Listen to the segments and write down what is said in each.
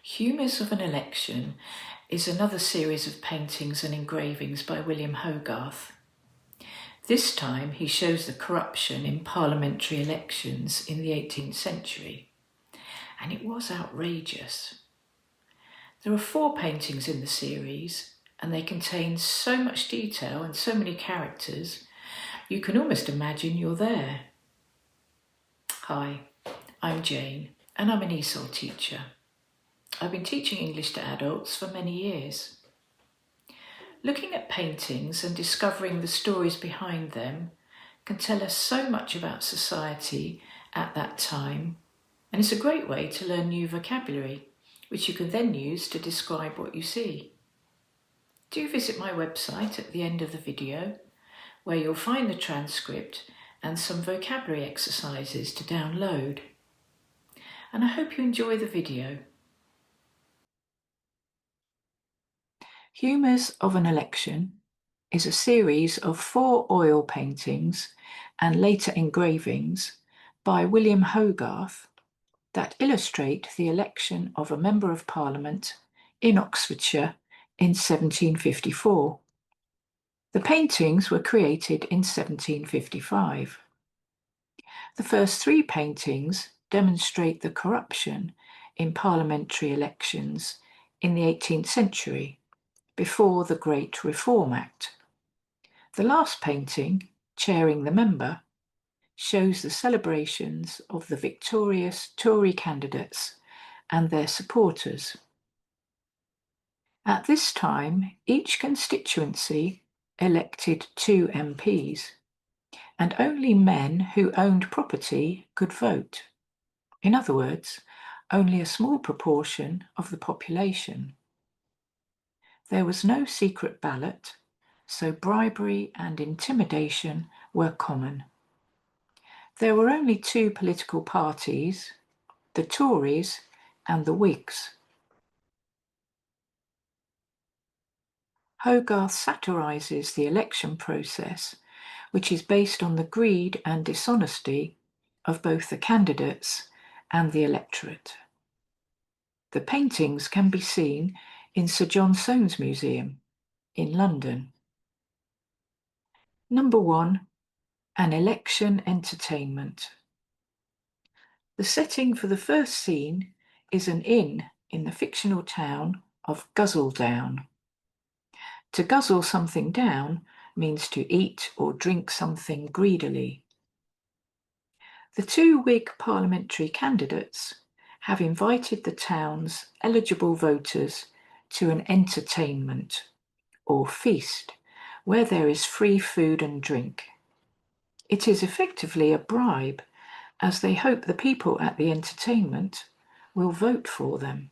Humours of an Election is another series of paintings and engravings by William Hogarth. This time he shows the corruption in parliamentary elections in the 18th century, and it was outrageous. There are 4 paintings in the series, and they contain so much detail and so many characters, you can almost imagine you're there. Hi, I'm Jane, and I'm an ESOL teacher. I've been teaching English to adults for many years. Looking at paintings and discovering the stories behind them can tell us so much about society at that time, and it's a great way to learn new vocabulary, which you can then use to describe what you see. Do visit my website at the end of the video, where you'll find the transcript and some vocabulary exercises to download. And I hope you enjoy the video. Humours of an Election is a series of 4 oil paintings and later engravings by William Hogarth that illustrate the election of a Member of Parliament in Oxfordshire in 1754. The paintings were created in 1755. The first 3 paintings demonstrate the corruption in parliamentary elections in the 18th century, before the Great Reform Act. The last painting, chairing the member, shows the celebrations of the victorious Tory candidates and their supporters. At this time, each constituency elected 2 MPs, and only men who owned property could vote. In other words, only a small proportion of the population. There was no secret ballot, so bribery and intimidation were common. There were only 2 political parties, the Tories and the Whigs. Hogarth satirises the election process, which is based on the greed and dishonesty of both the candidates and the electorate. The paintings can be seen in Sir John Soane's Museum in London. Number 1. An election entertainment. The setting for the first scene is an inn in the fictional town of Guzzledown. To guzzle something down means to eat or drink something greedily. The 2 Whig parliamentary candidates have invited the town's eligible voters to an entertainment or feast where there is free food and drink. It is effectively a bribe, as they hope the people at the entertainment will vote for them.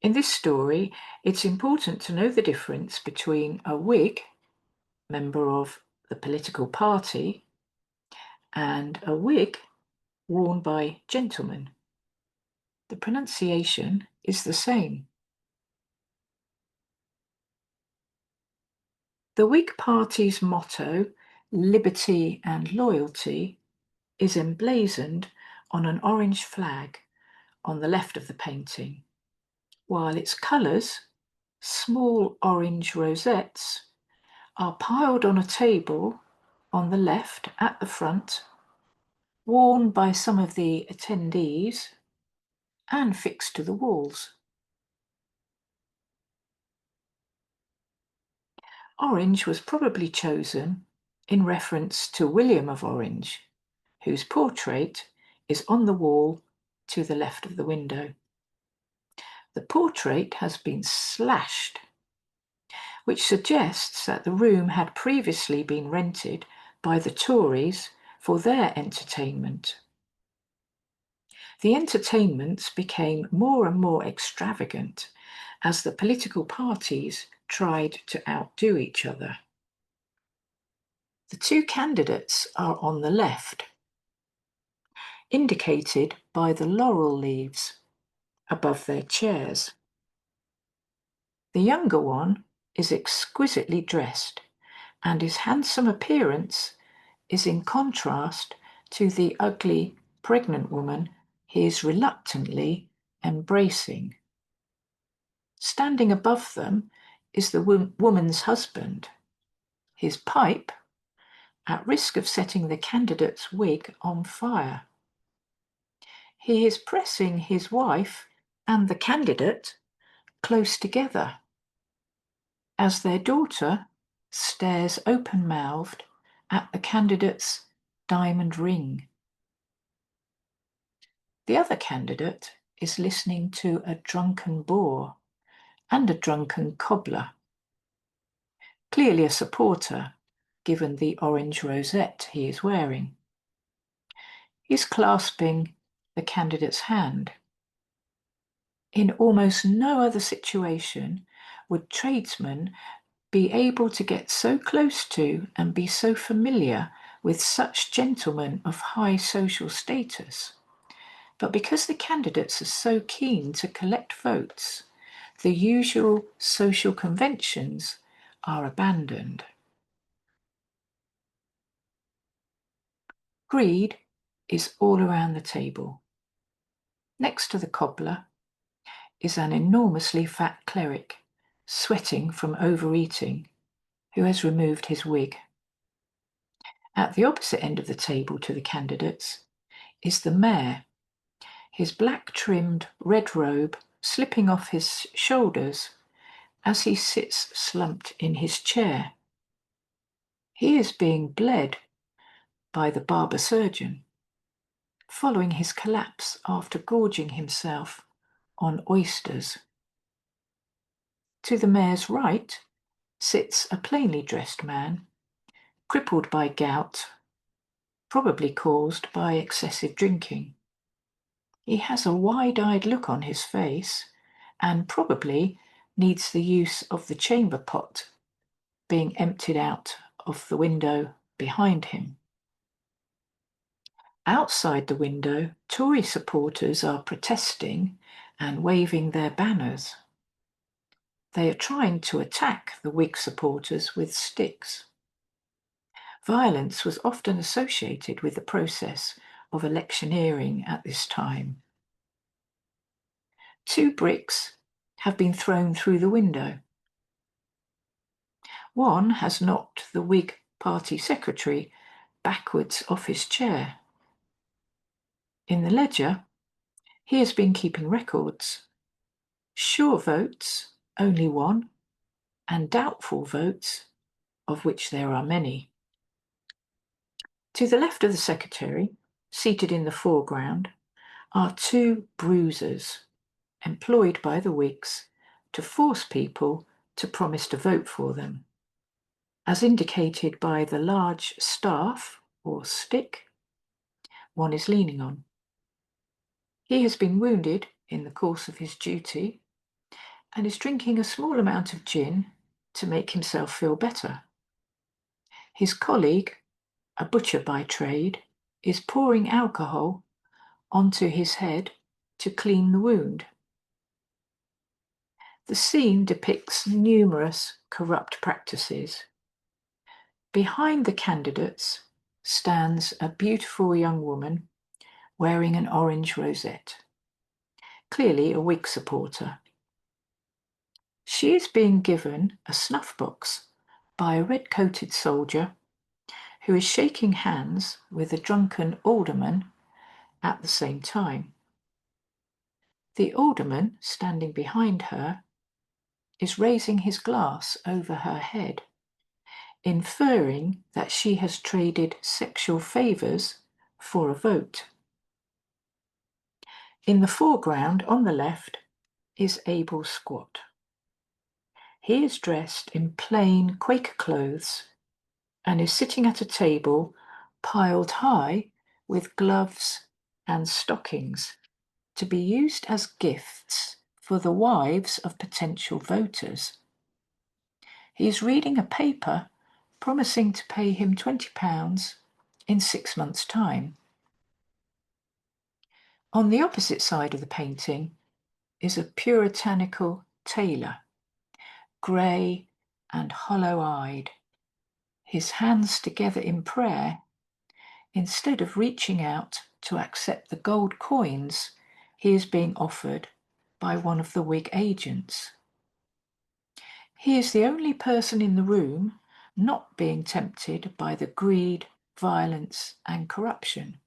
In this story, it's important to know the difference between a Whig, member of the political party, and a wig worn by gentlemen. The pronunciation is the same. The Whig Party's motto, Liberty and Loyalty, is emblazoned on an orange flag on the left of the painting, while its colours, small orange rosettes, are piled on a table on the left at the front, worn by some of the attendees, and fixed to the walls. Orange was probably chosen in reference to William of Orange, whose portrait is on the wall to the left of the window. The portrait has been slashed, which suggests that the room had previously been rented by the Tories for their entertainment. The entertainments became more and more extravagant as the political parties tried to outdo each other. The 2 candidates are on the left, indicated by the laurel leaves above their chairs. The younger one is exquisitely dressed, and his handsome appearance is in contrast to the ugly pregnant woman He is reluctantly embracing. Standing above them is the woman's husband, his pipe at risk of setting the candidate's wig on fire. He is pressing his wife and the candidate close together as their daughter stares open-mouthed at the candidate's diamond ring. The other candidate is listening to a drunken boor and a drunken cobbler, clearly a supporter given the orange rosette he is wearing. He's clasping the candidate's hand. In almost no other situation would tradesmen be able to get so close to and be so familiar with such gentlemen of high social status. But because the candidates are so keen to collect votes, the usual social conventions are abandoned. Greed is all around the table. Next to the cobbler is an enormously fat cleric, sweating from overeating, who has removed his wig. At the opposite end of the table to the candidates is the mayor, his black-trimmed red robe slipping off his shoulders as he sits slumped in his chair. He is being bled by the barber surgeon, following his collapse after gorging himself on oysters. To the mayor's right sits a plainly dressed man, crippled by gout, probably caused by excessive drinking. He has a wide-eyed look on his face and probably needs the use of the chamber pot being emptied out of the window behind him. Outside the window, Tory supporters are protesting and waving their banners. They are trying to attack the Whig supporters with sticks. Violence was often associated with the process of electioneering at this time. 2 bricks have been thrown through the window. One has knocked the Whig party secretary backwards off his chair. In the ledger, he has been keeping records. Sure votes, only 1, and doubtful votes, of which there are many. To the left of the secretary, seated in the foreground, are 2 bruisers employed by the Whigs to force people to promise to vote for them, as indicated by the large staff or stick one is leaning on. He has been wounded in the course of his duty and is drinking a small amount of gin to make himself feel better. His colleague, a butcher by trade, is pouring alcohol onto his head to clean the wound. The scene depicts numerous corrupt practices. Behind the candidates stands a beautiful young woman wearing an orange rosette, clearly a Whig supporter. She is being given a snuff box by a red-coated soldier who is shaking hands with a drunken alderman at the same time. The alderman, standing behind her, is raising his glass over her head, inferring that she has traded sexual favours for a vote. In the foreground, on the left, is Abel Squat. He is dressed in plain Quaker clothes and is sitting at a table piled high with gloves and stockings to be used as gifts for the wives of potential voters. He is reading a paper promising to pay him £20 in 6 months' time. On the opposite side of the painting is a puritanical tailor, grey and hollow-eyed, his hands together in prayer, instead of reaching out to accept the gold coins he is being offered by one of the Whig agents. He is the only person in the room not being tempted by the greed, violence, and corruption.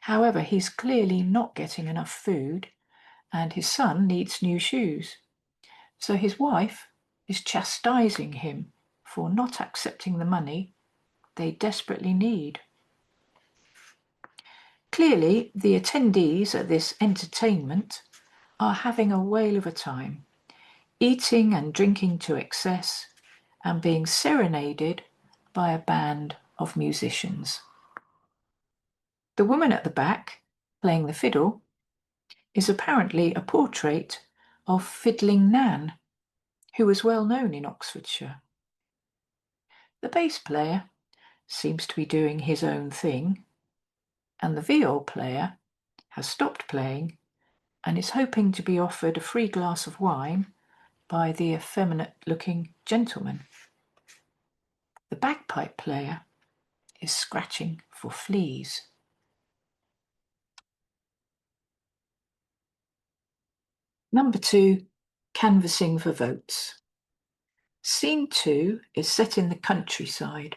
However, he's clearly not getting enough food, and his son needs new shoes. So his wife is chastising him for not accepting the money they desperately need. Clearly, the attendees at this entertainment are having a whale of a time, eating and drinking to excess, and being serenaded by a band of musicians. The woman at the back, playing the fiddle, is apparently a portrait of Fiddling Nan, who was well known in Oxfordshire. The bass player seems to be doing his own thing, and the viol player has stopped playing and is hoping to be offered a free glass of wine by the effeminate-looking gentleman. The bagpipe player is scratching for fleas. Number 2, canvassing for votes. Scene 2 is set in the countryside,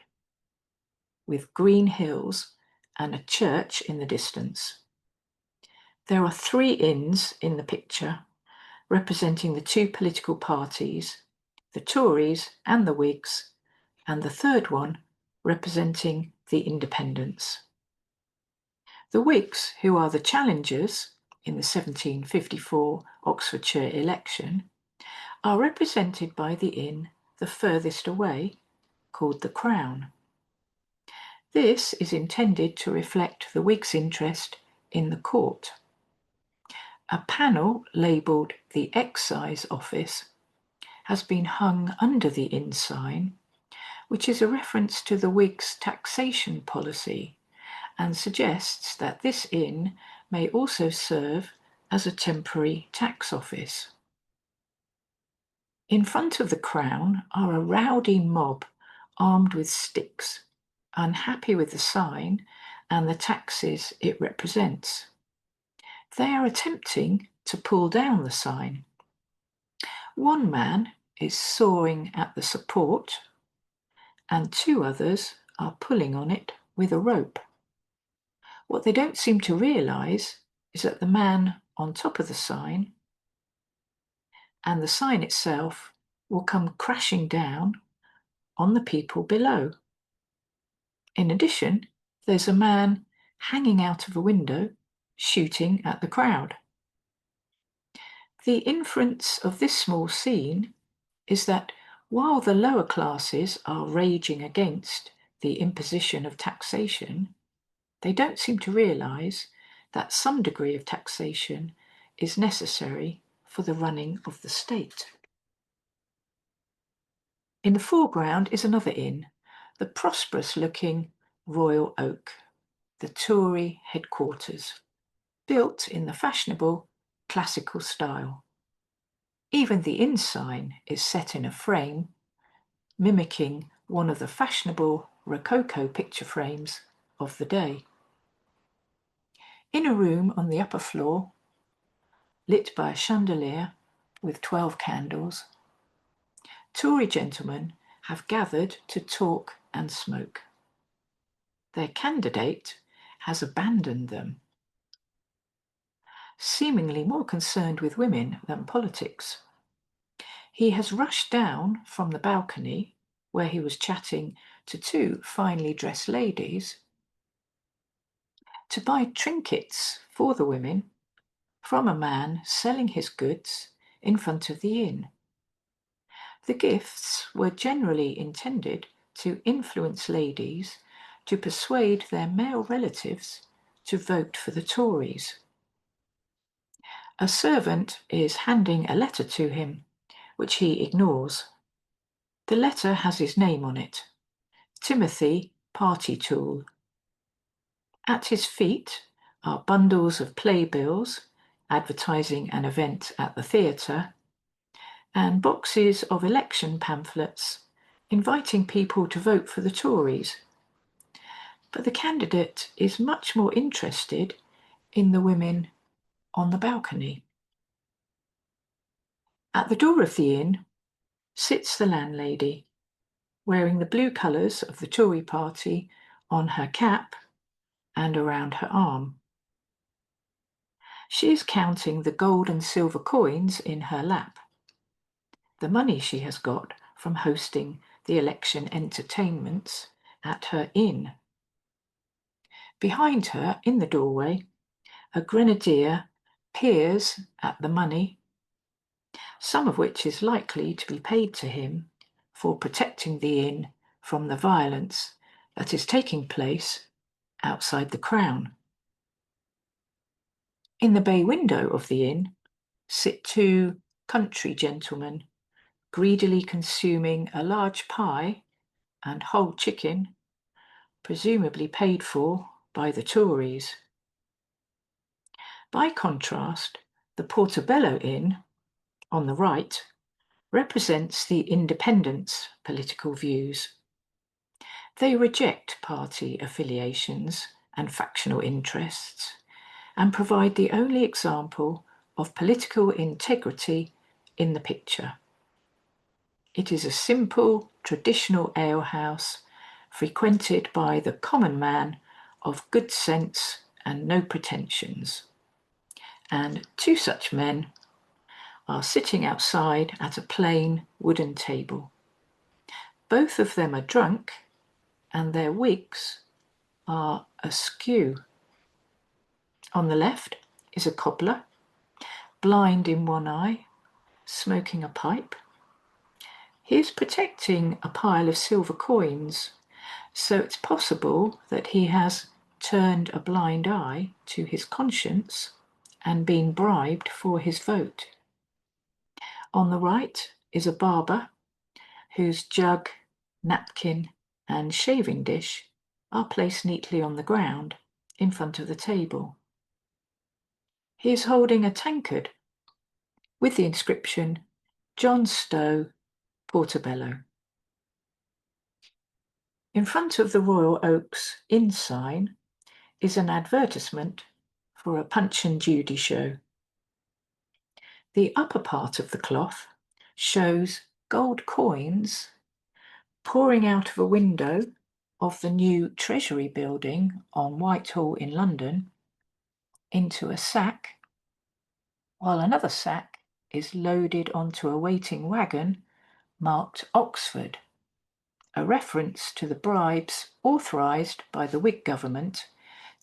with green hills and a church in the distance. There are 3 inns in the picture, representing the 2 political parties, the Tories and the Whigs, and the third one representing the Independents. The Whigs, who are the challengers in the 1754 Oxfordshire election, are represented by the inn the furthest away, called the Crown. This is intended to reflect the Whigs' interest in the court. A panel labelled the Excise Office has been hung under the inn sign, which is a reference to the Whigs' taxation policy and suggests that this inn may also serve as a temporary tax office. In front of the Crown are a rowdy mob armed with sticks, unhappy with the sign and the taxes it represents. They are attempting to pull down the sign. One man is sawing at the support, and 2 others are pulling on it with a rope. What they don't seem to realise is that the man on top of the sign and the sign itself will come crashing down on the people below. In addition, there's a man hanging out of a window shooting at the crowd. The inference of this small scene is that while the lower classes are raging against the imposition of taxation, they don't seem to realise that some degree of taxation is necessary for the running of the state. In the foreground is another inn, the prosperous-looking Royal Oak, the Tory headquarters, built in the fashionable classical style. Even the inn sign is set in a frame, mimicking one of the fashionable Rococo picture frames of the day. In a room on the upper floor, lit by a chandelier with 12 candles, Tory gentlemen have gathered to talk and smoke. Their candidate has abandoned them, seemingly more concerned with women than politics. He has rushed down from the balcony, where he was chatting to 2 finely dressed ladies, to buy trinkets for the women from a man selling his goods in front of the inn. The gifts were generally intended to influence ladies to persuade their male relatives to vote for the Tories. A servant is handing a letter to him, which he ignores. The letter has his name on it, Timothy Partytool. At his feet are bundles of playbills advertising an event at the theatre, and boxes of election pamphlets inviting people to vote for the Tories. But the candidate is much more interested in the women on the balcony. At the door of the inn sits the landlady, wearing the blue colours of the Tory party on her cap and around her arm. She is counting the gold and silver coins in her lap, the money she has got from hosting the election entertainments at her inn. Behind her, in the doorway, a grenadier peers at the money, some of which is likely to be paid to him for protecting the inn from the violence that is taking place outside the Crown. In the bay window of the inn sit two country gentlemen, greedily consuming a large pie and whole chicken, presumably paid for by the Tories. By contrast, the Portobello Inn, on the right, represents the independents' political views. They reject party affiliations and factional interests and provide the only example of political integrity in the picture. It is a simple, traditional alehouse frequented by the common man of good sense and no pretensions. And two such men are sitting outside at a plain wooden table. Both of them are drunk, and their wigs are askew. On the left is a cobbler, blind in one eye, smoking a pipe. He is protecting a pile of silver coins, so it's possible that he has turned a blind eye to his conscience and been bribed for his vote. On the right is a barber whose jug, napkin, and shaving dish are placed neatly on the ground in front of the table. He is holding a tankard with the inscription, John Stow, Portobello. In front of the Royal Oaks Inn sign is an advertisement for a Punch and Judy show. The upper part of the cloth shows gold coins pouring out of a window of the new Treasury building on Whitehall in London into a sack, while another sack is loaded onto a waiting wagon marked Oxford, a reference to the bribes authorised by the Whig government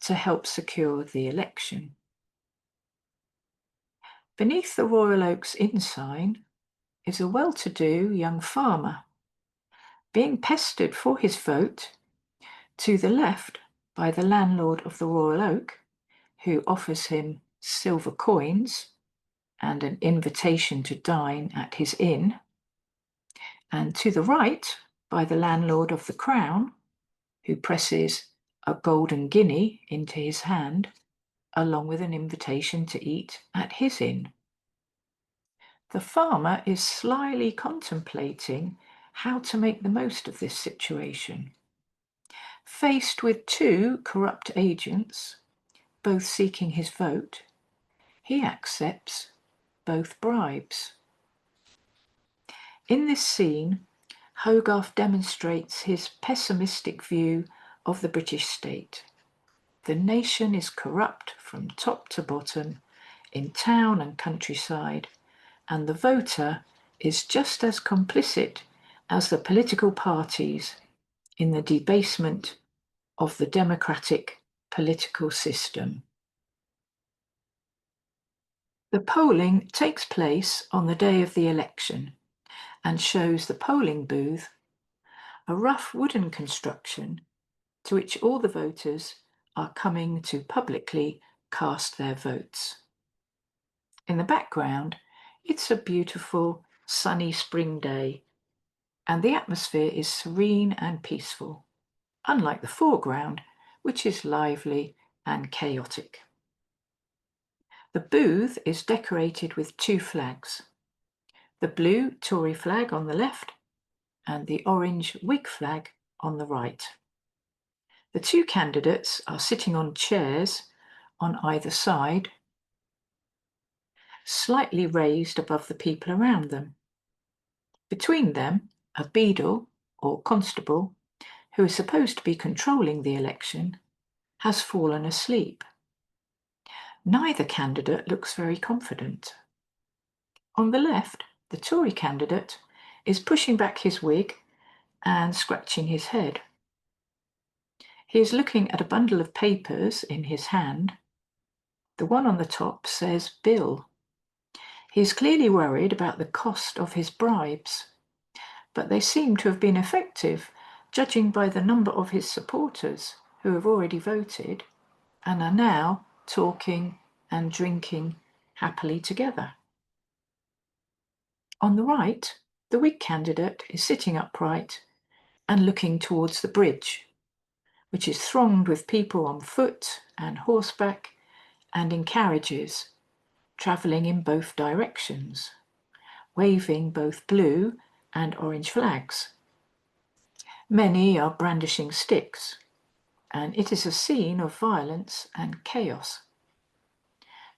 to help secure the election. Beneath the Royal Oaks Inn sign is a well-to-do young farmer, being pestered for his vote to the left by the landlord of the Royal Oak, who offers him silver coins and an invitation to dine at his inn, and to the right by the landlord of the Crown, who presses a golden guinea into his hand, along with an invitation to eat at his inn. The farmer is slyly contemplating how to make the most of this situation. Faced with two corrupt agents, both seeking his vote, he accepts both bribes. In this scene, Hogarth demonstrates his pessimistic view of the British state. The nation is corrupt from top to bottom, in town and countryside, and the voter is just as complicit as the political parties in the debasement of the democratic political system. The polling takes place on the day of the election and shows the polling booth, a rough wooden construction to which all the voters are coming to publicly cast their votes. In the background, it's a beautiful, sunny spring day, and the atmosphere is serene and peaceful, unlike the foreground, which is lively and chaotic. The booth is decorated with two flags, the blue Tory flag on the left and the orange Whig flag on the right. The two candidates are sitting on chairs on either side, slightly raised above the people around them. Between them, a beadle or constable, who is supposed to be controlling the election, has fallen asleep. Neither candidate looks very confident. On the left, the Tory candidate is pushing back his wig and scratching his head. He is looking at a bundle of papers in his hand. The one on the top says bill. He is clearly worried about the cost of his bribes, but they seem to have been effective, judging by the number of his supporters who have already voted and are now talking and drinking happily together. On the right, the Whig candidate is sitting upright and looking towards the bridge, which is thronged with people on foot and horseback and in carriages, travelling in both directions, waving both blue and orange flags. Many are brandishing sticks, and it is a scene of violence and chaos.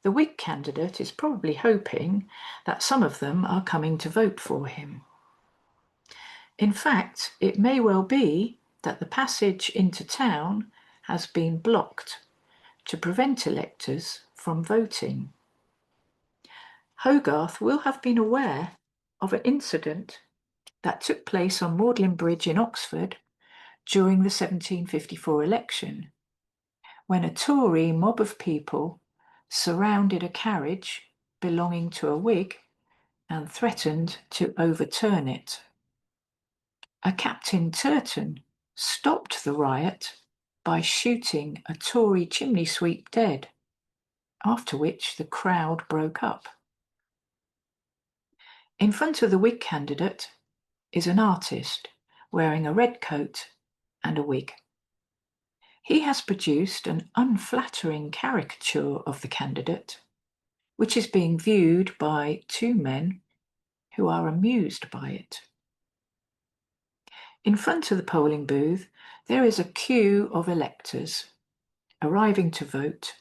The Whig candidate is probably hoping that some of them are coming to vote for him. In fact, it may well be that the passage into town has been blocked to prevent electors from voting. Hogarth will have been aware of an incident that took place on Magdalen Bridge in Oxford during the 1754 election, when a Tory mob of people surrounded a carriage belonging to a Whig and threatened to overturn it. A Captain Turton stopped the riot by shooting a Tory chimney sweep dead, after which the crowd broke up. In front of the Whig candidate is an artist wearing a red coat and a wig. He has produced an unflattering caricature of the candidate, which is being viewed by two men who are amused by it. In front of the polling booth, there is a queue of electors arriving to vote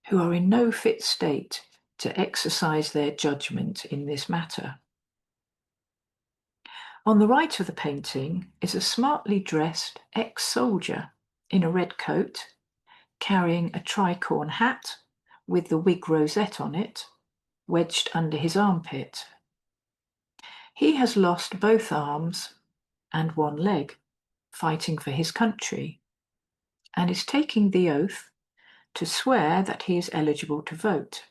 who are in no fit state to exercise their judgment in this matter. On the right of the painting is a smartly dressed ex-soldier in a red coat, carrying a tricorn hat with the Whig rosette on it, wedged under his armpit. He has lost both arms and one leg, fighting for his country, and is taking the oath to swear that he is eligible to vote.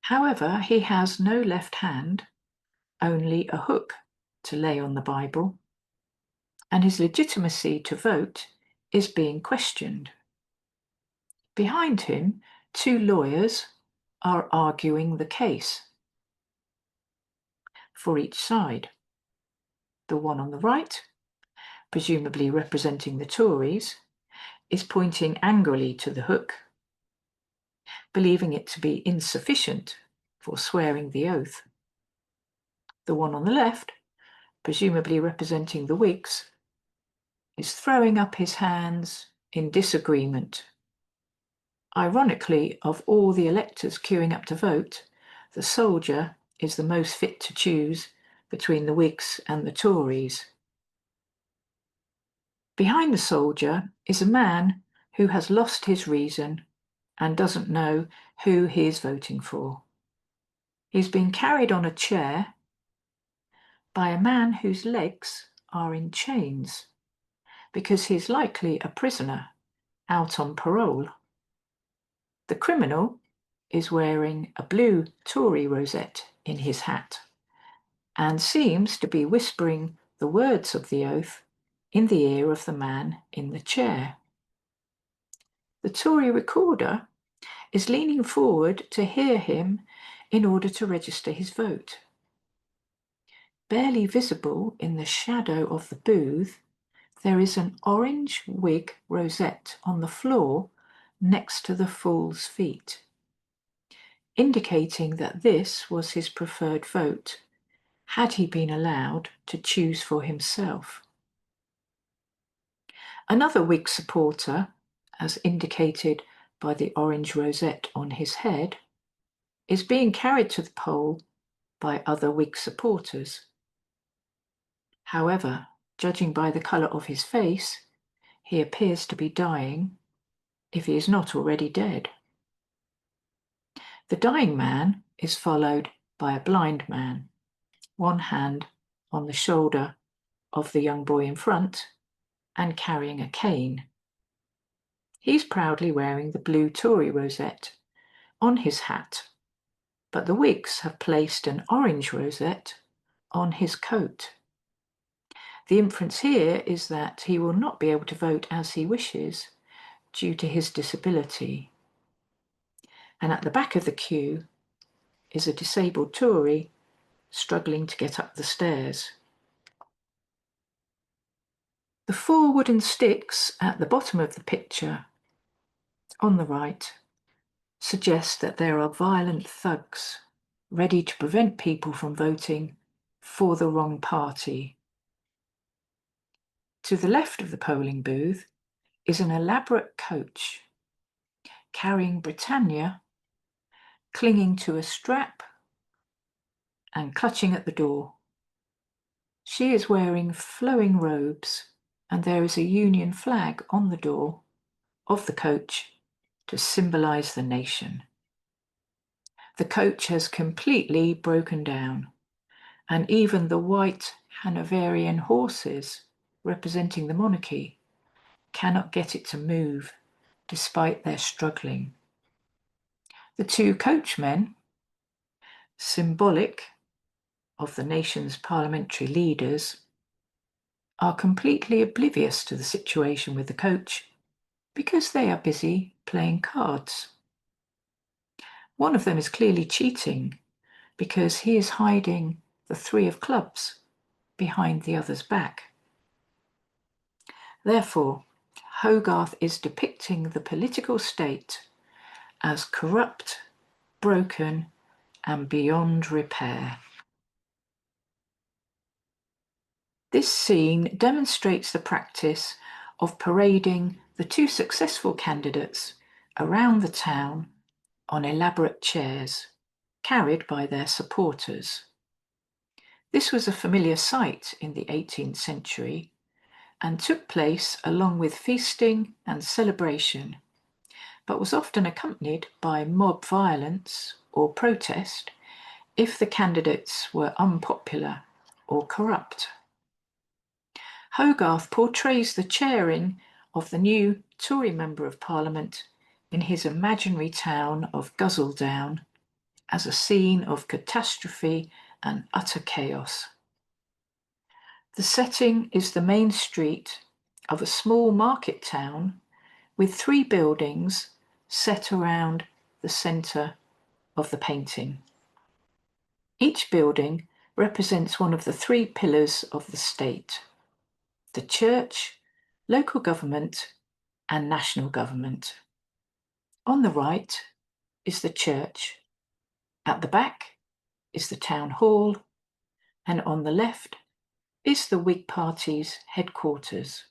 However, he has no left hand, only a hook to lay on the Bible, and his legitimacy to vote is being questioned. Behind him, two lawyers are arguing the case for each side. The one on the right, presumably representing the Tories, is pointing angrily to the hook, believing it to be insufficient for swearing the oath. The one on the left, presumably representing the Whigs, is throwing up his hands in disagreement. Ironically, of all the electors queuing up to vote, the soldier is the most fit to choose between the Whigs and the Tories. Behind the soldier is a man who has lost his reason and doesn't know who he is voting for. He's been carried on a chair by a man whose legs are in chains, because he's likely a prisoner out on parole. The criminal is wearing a blue Tory rosette in his hat and seems to be whispering the words of the oath in the ear of the man in the chair. The Tory recorder is leaning forward to hear him in order to register his vote. Barely visible in the shadow of the booth, there is an orange Whig rosette on the floor next to the fool's feet, indicating that this was his preferred vote, had he been allowed to choose for himself. Another Whig supporter, as indicated by the orange rosette on his head, is being carried to the poll by other Whig supporters. However, judging by the colour of his face, he appears to be dying, if he is not already dead. The dying man is followed by a blind man, one hand on the shoulder of the young boy in front and carrying a cane. He's proudly wearing the blue Tory rosette on his hat, but the Whigs have placed an orange rosette on his coat. The inference here is that he will not be able to vote as he wishes due to his disability. And at the back of the queue is a disabled Tory struggling to get up the stairs. The 4 wooden sticks at the bottom of the picture on the right suggest that there are violent thugs ready to prevent people from voting for the wrong party. To the left of the polling booth is an elaborate coach carrying Britannia, clinging to a strap and clutching at the door. She is wearing flowing robes, and there is a Union flag on the door of the coach to symbolise the nation. The coach has completely broken down, and even the white Hanoverian horses representing the monarchy cannot get it to move despite their struggling. The 2 coachmen, symbolic of the nation's parliamentary leaders, are completely oblivious to the situation with the coach because they are busy playing cards. One of them is clearly cheating because he is hiding the 3 of clubs behind the other's back. Therefore, Hogarth is depicting the political state as corrupt, broken, and beyond repair. This scene demonstrates the practice of parading the 2 successful candidates around the town on elaborate chairs, carried by their supporters. This was a familiar sight in the 18th century and took place along with feasting and celebration, but was often accompanied by mob violence or protest if the candidates were unpopular or corrupt. Hogarth portrays the chairing of the new Tory Member of Parliament in his imaginary town of Guzzledown as a scene of catastrophe and utter chaos. The setting is the main street of a small market town with 3 buildings set around the centre of the painting. Each building represents one of the 3 pillars of the state: the church, local government, and national government. On the right is the church, at the back is the town hall, and on the left is the Whig Party's headquarters.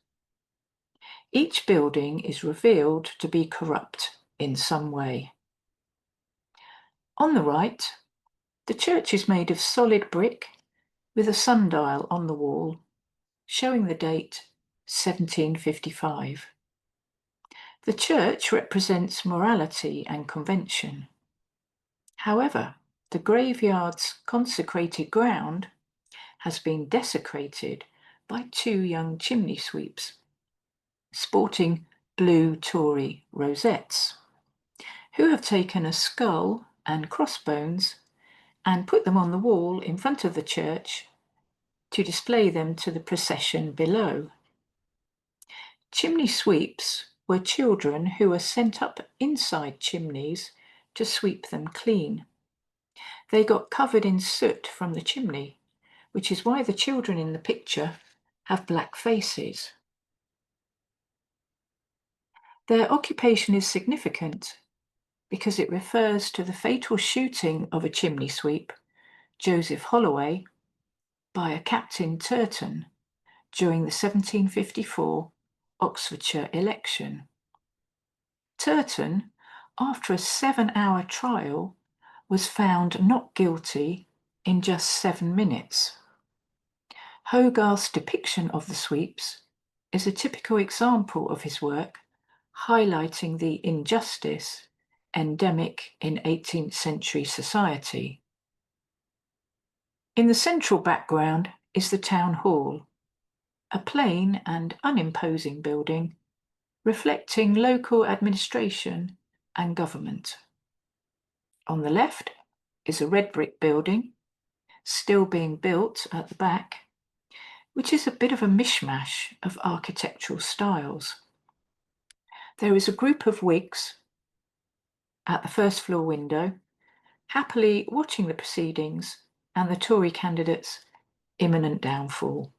Each building is revealed to be corrupt in some way. On the right, the church is made of solid brick with a sundial on the wall showing the date 1755. The church represents morality and convention. However, the graveyard's consecrated ground has been desecrated by 2 young chimney sweeps, sporting blue Tory rosettes, who have taken a skull and crossbones and put them on the wall in front of the church to display them to the procession below. Chimney sweeps were children who were sent up inside chimneys to sweep them clean. They got covered in soot from the chimney, which is why the children in the picture have black faces. Their occupation is significant because it refers to the fatal shooting of a chimney sweep, Joseph Holloway, by a Captain Turton during the 1754 Oxfordshire election. Turton, after a 7-hour trial, was found not guilty in just 7 minutes. Hogarth's depiction of the sweeps is a typical example of his work, highlighting the injustice endemic in 18th century society. In the central background is the town hall, a plain and unimposing building reflecting local administration and government. On the left is a red brick building, still being built at the back, which is a bit of a mishmash of architectural styles. There is a group of Whigs at the first floor window, happily watching the proceedings and the Tory candidate's imminent downfall.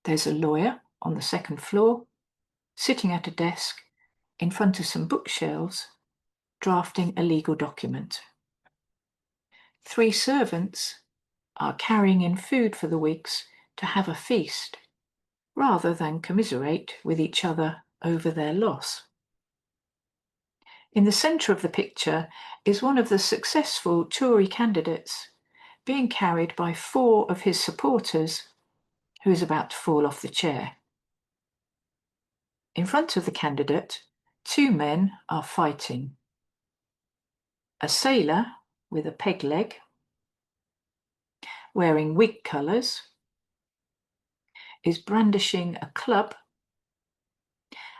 There's a lawyer on the second floor, sitting at a desk in front of some bookshelves, drafting a legal document. 3 servants are carrying in food for the Whigs to have a feast, rather than commiserate with each other over their loss. In the centre of the picture is one of the successful Tory candidates being carried by 4 of his supporters, who is about to fall off the chair. In front of the candidate, 2 men are fighting. A sailor with a peg leg, wearing Whig colours, is brandishing a club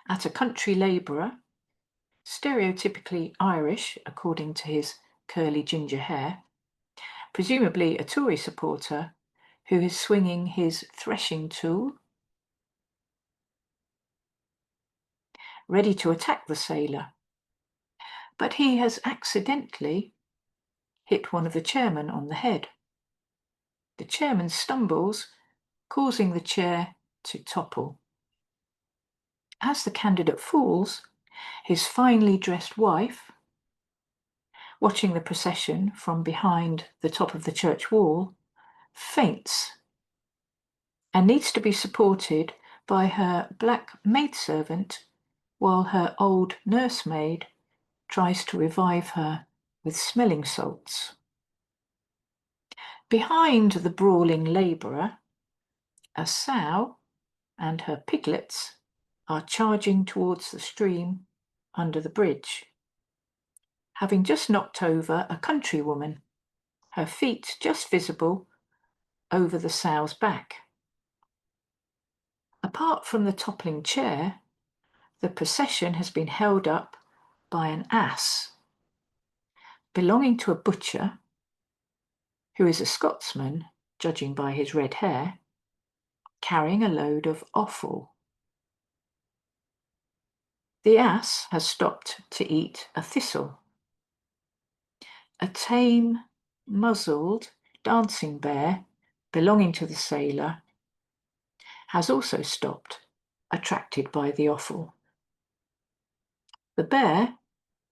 at a country labourer, stereotypically Irish according to his curly ginger hair, presumably a Tory supporter who is swinging his threshing tool, ready to attack the sailor. But he has accidentally hit one of the chairmen on the head. The chairman stumbles, causing the chair to topple. As the candidate falls, his finely dressed wife, watching the procession from behind the top of the church wall, faints and needs to be supported by her black maidservant while her old nursemaid tries to revive her with smelling salts. Behind the brawling labourer, a sow and her piglets are charging towards the stream under the bridge, having just knocked over a countrywoman, her feet just visible over the sow's back. Apart from the toppling chair, the procession has been held up by an ass belonging to a butcher, who is a Scotsman, judging by his red hair, carrying a load of offal. The ass has stopped to eat a thistle. A tame, muzzled dancing bear belonging to the sailor has also stopped, attracted by the offal. The bear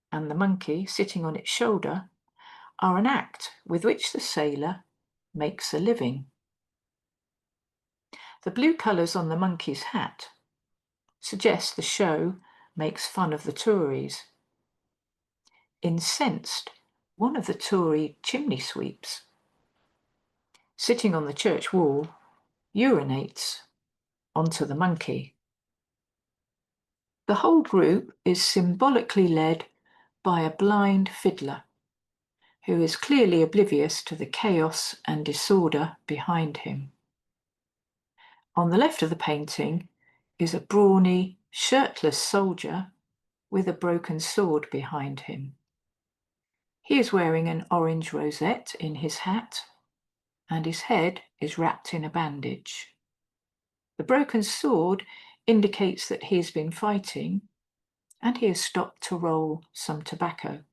and the monkey sitting on its shoulder are an act with which the sailor makes a living. The blue colours on the monkey's hat suggest the show makes fun of the Tories. Incensed, one of the Tory chimney sweeps, sitting on the church wall, urinates onto the monkey. The whole group is symbolically led by a blind fiddler, who is clearly oblivious to the chaos and disorder behind him. On the left of the painting is a brawny, shirtless soldier with a broken sword behind him. He is wearing an orange rosette in his hat, and his head is wrapped in a bandage. The broken sword indicates that he has been fighting, and he has stopped to roll some tobacco.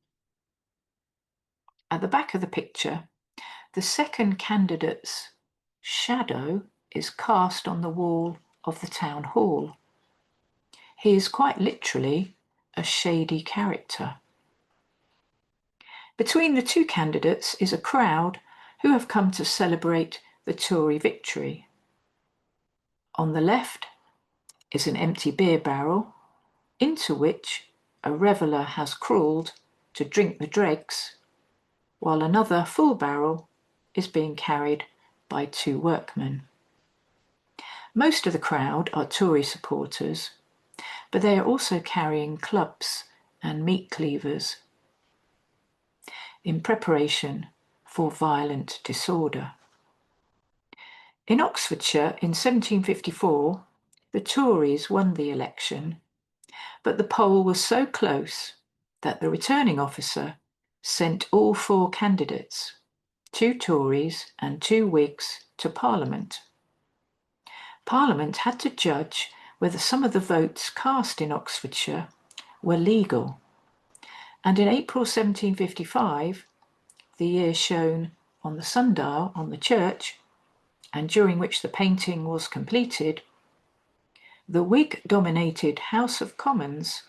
At the back of the picture, the second candidate's shadow is cast on the wall of the town hall. He is quite literally a shady character. Between the 2 candidates is a crowd who have come to celebrate the Tory victory. On the left, is an empty beer barrel into which a reveller has crawled to drink the dregs, while another full barrel is being carried by 2 workmen. Most of the crowd are Tory supporters, but they are also carrying clubs and meat cleavers in preparation for violent disorder. In Oxfordshire in 1754, the Tories won the election, but the poll was so close that the returning officer sent all 4 candidates, 2 Tories and 2 Whigs, to Parliament. Parliament had to judge whether some of the votes cast in Oxfordshire were legal, and in April 1755, the year shown on the sundial on the church, and during which the painting was completed, the Whig-dominated House of Commons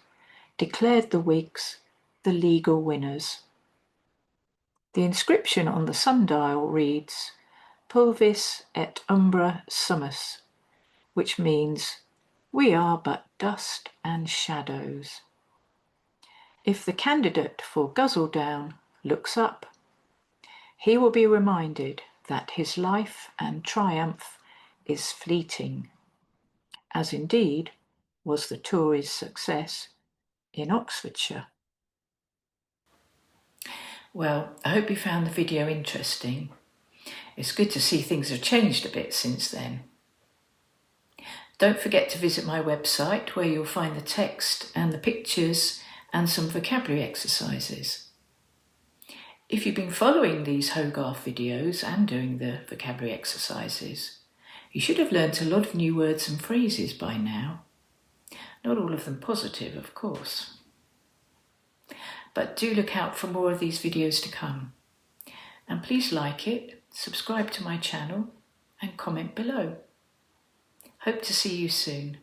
declared the Whigs the legal winners. The inscription on the sundial reads, Pulvis et umbra sumus, which means, we are but dust and shadows. If the candidate for Guzzledown looks up, he will be reminded that his life and triumph is fleeting, as indeed was the Tories' success in Oxfordshire. Well, I hope you found the video interesting. It's good to see things have changed a bit since then. Don't forget to visit my website where you'll find the text and the pictures and some vocabulary exercises. If you've been following these Hogarth videos and doing the vocabulary exercises, you should have learnt a lot of new words and phrases by now. Not all of them positive, of course. But do look out for more of these videos to come. And please like it, subscribe to my channel and comment below. Hope to see you soon.